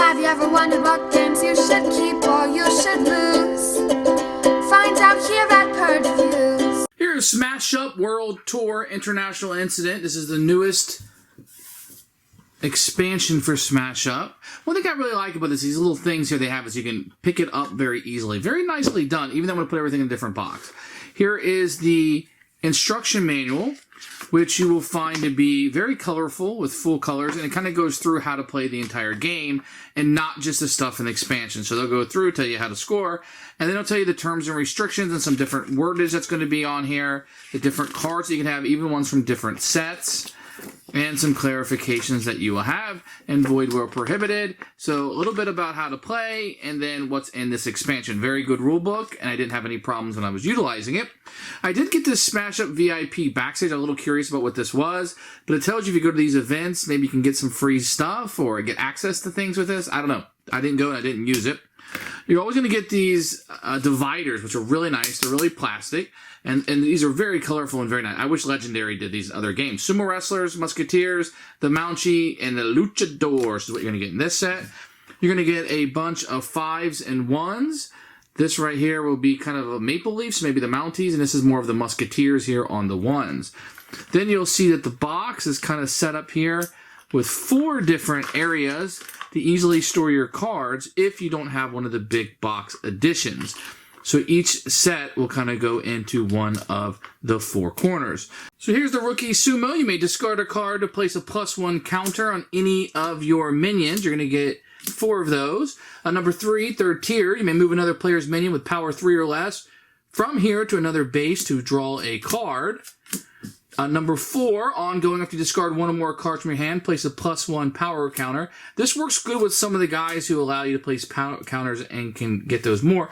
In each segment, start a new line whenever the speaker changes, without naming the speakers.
Have you ever wondered what games you should keep or you should lose? Find out here at Purge Reviews.
Here's Smash Up World Tour International Incident. This is the newest expansion for Smash Up. One thing I really like about this, these little things here they have is you can pick it up very easily. Very nicely done, even though I'm going to put everything in a different box. Here is the instruction manual, which you will find to be very colorful with full colors, and it kind of goes through how to play the entire game and not just the stuff in the expansion. So they'll go through, tell you how to score, and then they'll tell you the terms and restrictions and some different wordage that's going to be on here, the different cards that you can have, even ones from different sets, and some clarifications that you will have, and void where prohibited. So a little bit about how to play, and then what's in this expansion. Very good rule book, and I didn't have any problems when I was utilizing it. I did get this Smash Up VIP backstage. I'm a little curious about what this was, but it tells you if you go to these events, maybe you can get some free stuff or get access to things with this. I don't know. I didn't go and I didn't use it. You're always going to get these dividers, which are really nice. They're really plastic, and these are very colorful and very nice. I wish Legendary did these other games. Sumo Wrestlers, Musketeers, the Mountie, and the Luchadors is what you're going to get in this set. You're going to get a bunch of 5s and 1s. This right here will be kind of a Maple Leafs, maybe the Mounties, and this is more of the Musketeers here on the 1s. Then you'll see that the box is kind of set up here with 4 different areas to easily store your cards if you don't have one of the big box editions. So each set will kind of go into one of the 4 corners. So here's the Rookie Sumo. You may discard a card to place a +1 counter on any of your minions. You're going to get 4 of those. Number 3, third tier. You may move another player's minion with power 3 or less from here to another base to draw a card. Number 4, ongoing, after you discard 1 or more cards from your hand, place a +1 power counter. This works good with some of the guys who allow you to place power counters and can get those more.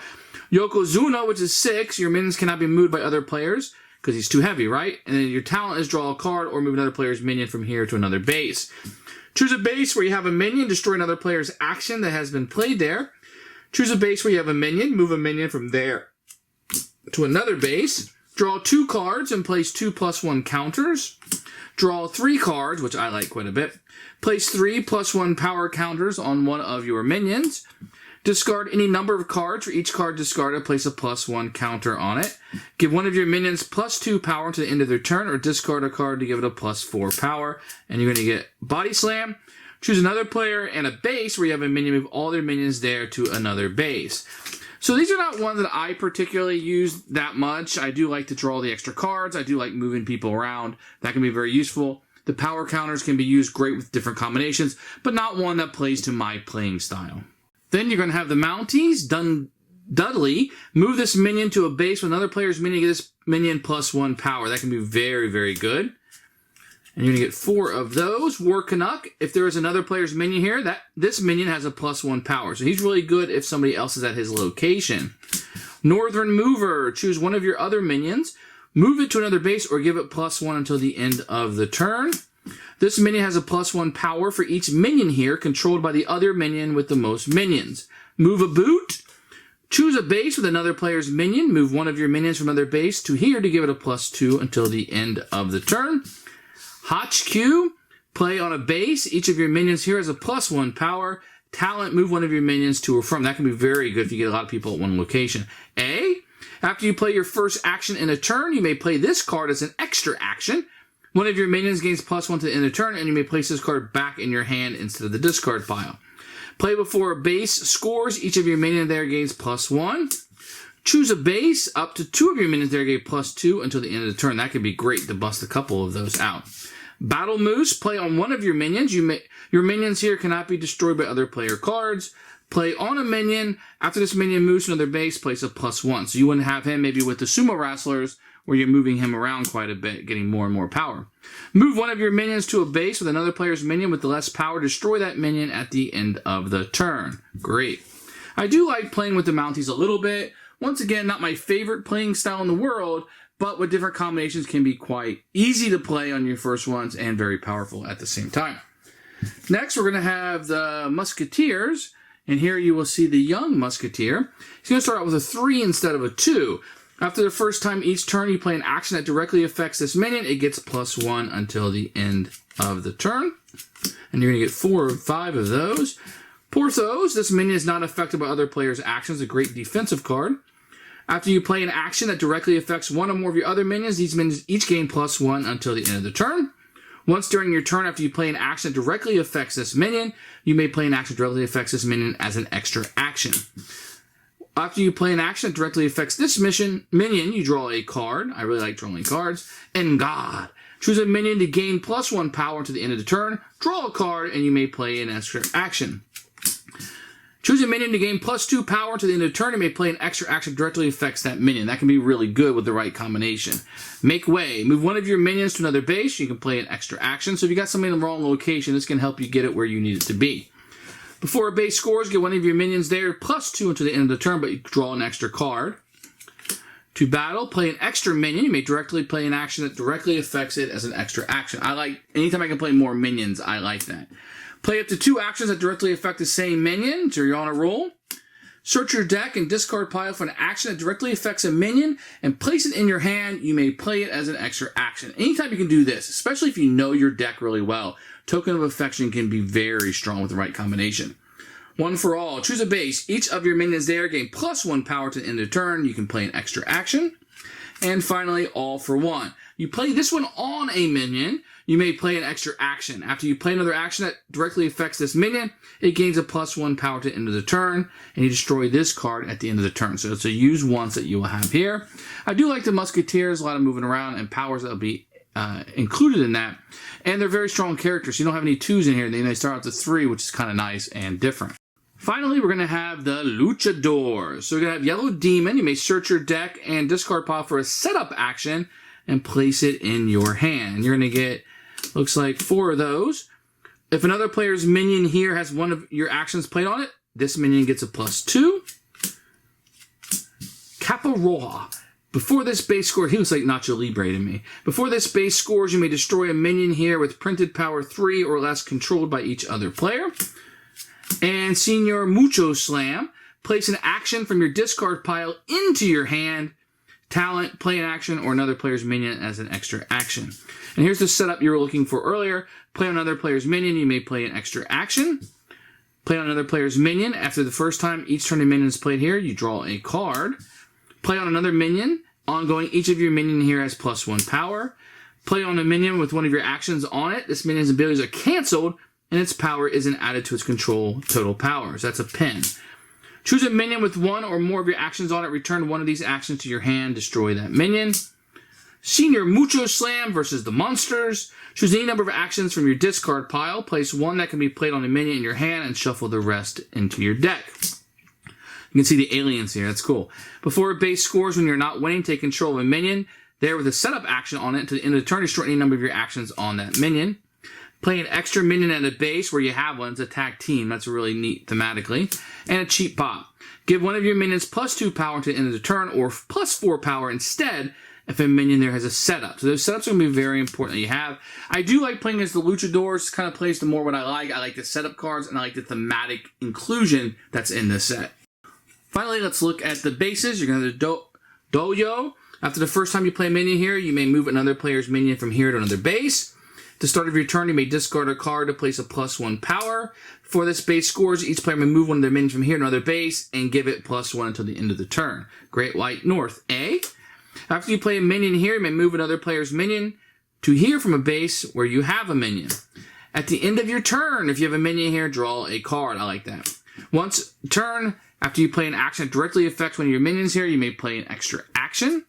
Yokozuna, which is 6, your minions cannot be moved by other players because he's too heavy, right? And then your talent is draw a card or move another player's minion from here to another base. Choose a base where you have a minion, destroy another player's action that has been played there. Choose a base where you have a minion, move a minion from there to another base. Draw 2 cards and place 2 +1 counters. Draw 3 cards, which I like quite a bit. Place 3 +1 power counters on one of your minions. Discard any number of cards. For each card discarded, place a +1 counter on it. Give one of your minions +2 power to the end of their turn, or discard a card to give it a +4 power. And you're going to get Body Slam. Choose another player and a base where you have a minion, move all their minions there to another base. So these are not ones that I particularly use that much. I do like to draw the extra cards. I do like moving people around. That can be very useful. The power counters can be used great with different combinations, but not one that plays to my playing style. Then you're going to have the Mounties. Dudley, move this minion to a base with another player's minion, get this minion +1 power. That can be very, very good. And you're going to get 4 of those. War Canuck, if there is another player's minion here, this minion has a +1 power. So he's really good if somebody else is at his location. Northern Mover, choose one of your other minions, move it to another base, or give it +1 until the end of the turn. This minion has a +1 power for each minion here, controlled by the other minion with the most minions. Move a boot. Choose a base with another player's minion. Move one of your minions from another base to here to give it a +2 until the end of the turn. Hotchkiss, play on a base. Each of your minions here has a +1 power. Talent, move one of your minions to or from. That can be very good if you get a lot of people at one location. After you play your first action in a turn, you may play this card as an extra action. One of your minions gains +1 to the end of the turn, and you may place this card back in your hand instead of the discard pile. Play before a base scores. Each of your minions there gains +1. Choose a base. Up to 2 of your minions there gain +2 until the end of the turn. That could be great to bust a couple of those out. Battle Moose, play on one of your minions. Your minions here cannot be destroyed by other player cards. Play on a minion. After this minion moves to another base, place a +1. So you wouldn't have him maybe with the Sumo Wrestlers, where you're moving him around quite a bit, getting more and more power. Move one of your minions to a base with another player's minion with the less power. Destroy that minion at the end of the turn. Great. I do like playing with the Mounties a little bit. Once again, not my favorite playing style in the world, but with different combinations can be quite easy to play on your first ones and very powerful at the same time. Next, we're going to have the Musketeers, and here you will see the young Musketeer. He's going to start out with a 3 instead of a 2. After the first time each turn you play an action that directly affects this minion, it gets +1 until the end of the turn. And you're going to get 4 or 5 of those. Porthos, this minion is not affected by other players' actions, a great defensive card. After you play an action that directly affects one or more of your other minions, these minions each gain +1 until the end of the turn. Once during your turn, after you play an action that directly affects this minion, you may play an action that directly affects this minion as an extra action. After you play an action that directly affects this minion, you draw a card. I really like drawing cards. And God. Choose a minion to gain +1 power to the end of the turn. Draw a card, and you may play an extra action. Choose a minion to gain +2 power to the end of the turn and may play an extra action that directly affects that minion. That can be really good with the right combination. Make way. Move one of your minions to another base. You can play an extra action. So if you got somebody in the wrong location, this can help you get it where you need it to be. Before a base scores, get one of your minions there +2 until the end of the turn, but you draw an extra card. To battle, play an extra minion. You may directly play an action that directly affects it as an extra action. Anytime I can play more minions, I like that. Play up to 2 actions that directly affect the same minion, so you're on a roll. Search your deck and discard pile for an action that directly affects a minion and place it in your hand. You may play it as an extra action. Anytime you can do this, especially if you know your deck really well, Token of Affection can be very strong with the right combination. One for all. Choose a base. Each of your minions there gain +1 power to the end of the turn. You can play an extra action. And finally, all for one. You play this one on a minion. You may play an extra action. After you play another action that directly affects this minion, it gains a +1 power to the end of the turn, and you destroy this card at the end of the turn. So it's a use once that you will have here. I do like the Musketeers, a lot of moving around, and powers that will be included in that. And they're very strong characters. You don't have any 2s in here. They start out to 3, which is kind of nice and different. Finally, we're going to have the Luchadors. So we're going to have Yellow Demon. You may search your deck and discard pile for a setup action and place it in your hand. You're going to get, looks like 4 of those. If another player's minion here has one of your actions played on it, this minion gets a +2. Caparoa. Before this base score, he looks like Nacho Libre to me. Before this base scores, you may destroy a minion here with printed power 3 or less controlled by each other player. And Senior Mucho Slam. Place an action from your discard pile into your hand. Talent, play an action, or another player's minion as an extra action. And here's the setup you were looking for earlier. Play on another player's minion, you may play an extra action. Play on another player's minion. After the first time each turn a minion is played here, you draw a card. Play on another minion. Ongoing, each of your minion here has +1 power. Play on a minion with one of your actions on it. This minion's abilities are canceled, and its power isn't added to its control total powers. That's a pin. Choose a minion with one or more of your actions on it. Return one of these actions to your hand. Destroy that minion. Senior Mucho Slam versus the Monsters. Choose any number of actions from your discard pile. Place one that can be played on a minion in your hand and shuffle the rest into your deck. You can see the aliens here. That's cool. Before a base scores, when you're not winning, take control of a minion. There with a setup action on it. To the end of the turn, destroy any number of your actions on that minion. Play an extra minion at a base where you have one. It's a tag team. That's really neat thematically. And a cheap pop. Give one of your minions +2 power to the end of the turn or +4 power instead if a minion there has a setup. So those setups are going to be very important that you have. I do like playing as the Luchadors. Kind of plays to more what I like. I like the setup cards and I like the thematic inclusion that's in this set. Finally, let's look at the bases. You're going to have the Doyo. After the first time you play a minion here, you may move another player's minion from here to another base. At the start of your turn, you may discard a card to place a +1 power. Before this base scores, each player may move one of their minions from here to another base and give it +1 until the end of the turn. Great White North, A. After you play a minion here, you may move another player's minion to here from a base where you have a minion. At the end of your turn, if you have a minion here, draw a card. I like that. Once turn, after you play an action that directly affects one of your minions here, you may play an extra action.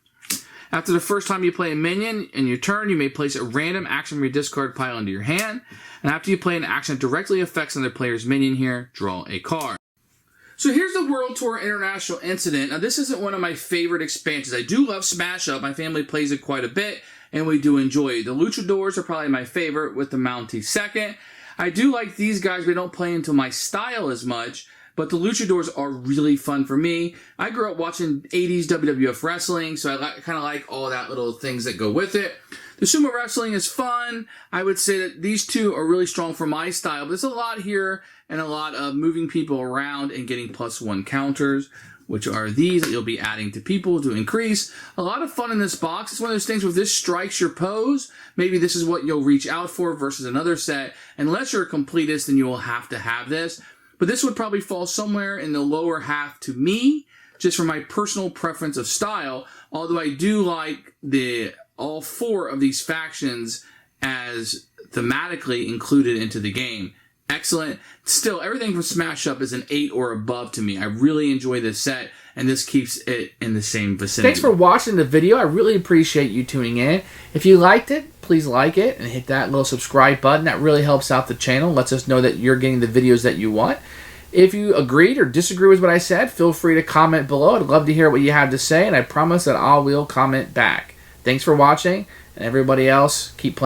After the first time you play a minion in your turn, you may place a random action from your discard pile into your hand. And after you play an action that directly affects another player's minion here, draw a card. So here's the World Tour International Incident. Now this isn't one of my favorite expansions. I do love Smash Up. My family plays it quite a bit, and we do enjoy it. The Luchadors are probably my favorite, with the Mountie second. I do like these guys, but I don't play into my style as much. But the Luchadors are really fun for me. I grew up watching 80s WWF wrestling, so I kind of like all that little things that go with it. The sumo wrestling is fun. I would say that these two are really strong for my style. But there's a lot here and a lot of moving people around and getting +1 counters, which are these that you'll be adding to people to increase. A lot of fun in this box. It's one of those things where if this strikes your pose, maybe this is what you'll reach out for versus another set. Unless you're a completist, then you will have to have this. but this would probably fall somewhere in the lower half to me, just for my personal preference of style, although I do like all 4 of these factions as thematically included into the game. Excellent. Still, everything from Smash Up is an 8 or above to me. I really enjoy this set, and this keeps it in the same vicinity.
Thanks for watching the video. I really appreciate you tuning in. If you liked it, please like it and hit that little subscribe button. That really helps out the channel, lets us know that you're getting the videos that you want. If you agreed or disagree with what I said, feel free to comment below. I'd love to hear what you have to say, and I promise that I will comment back. Thanks for watching, and everybody else, keep playing.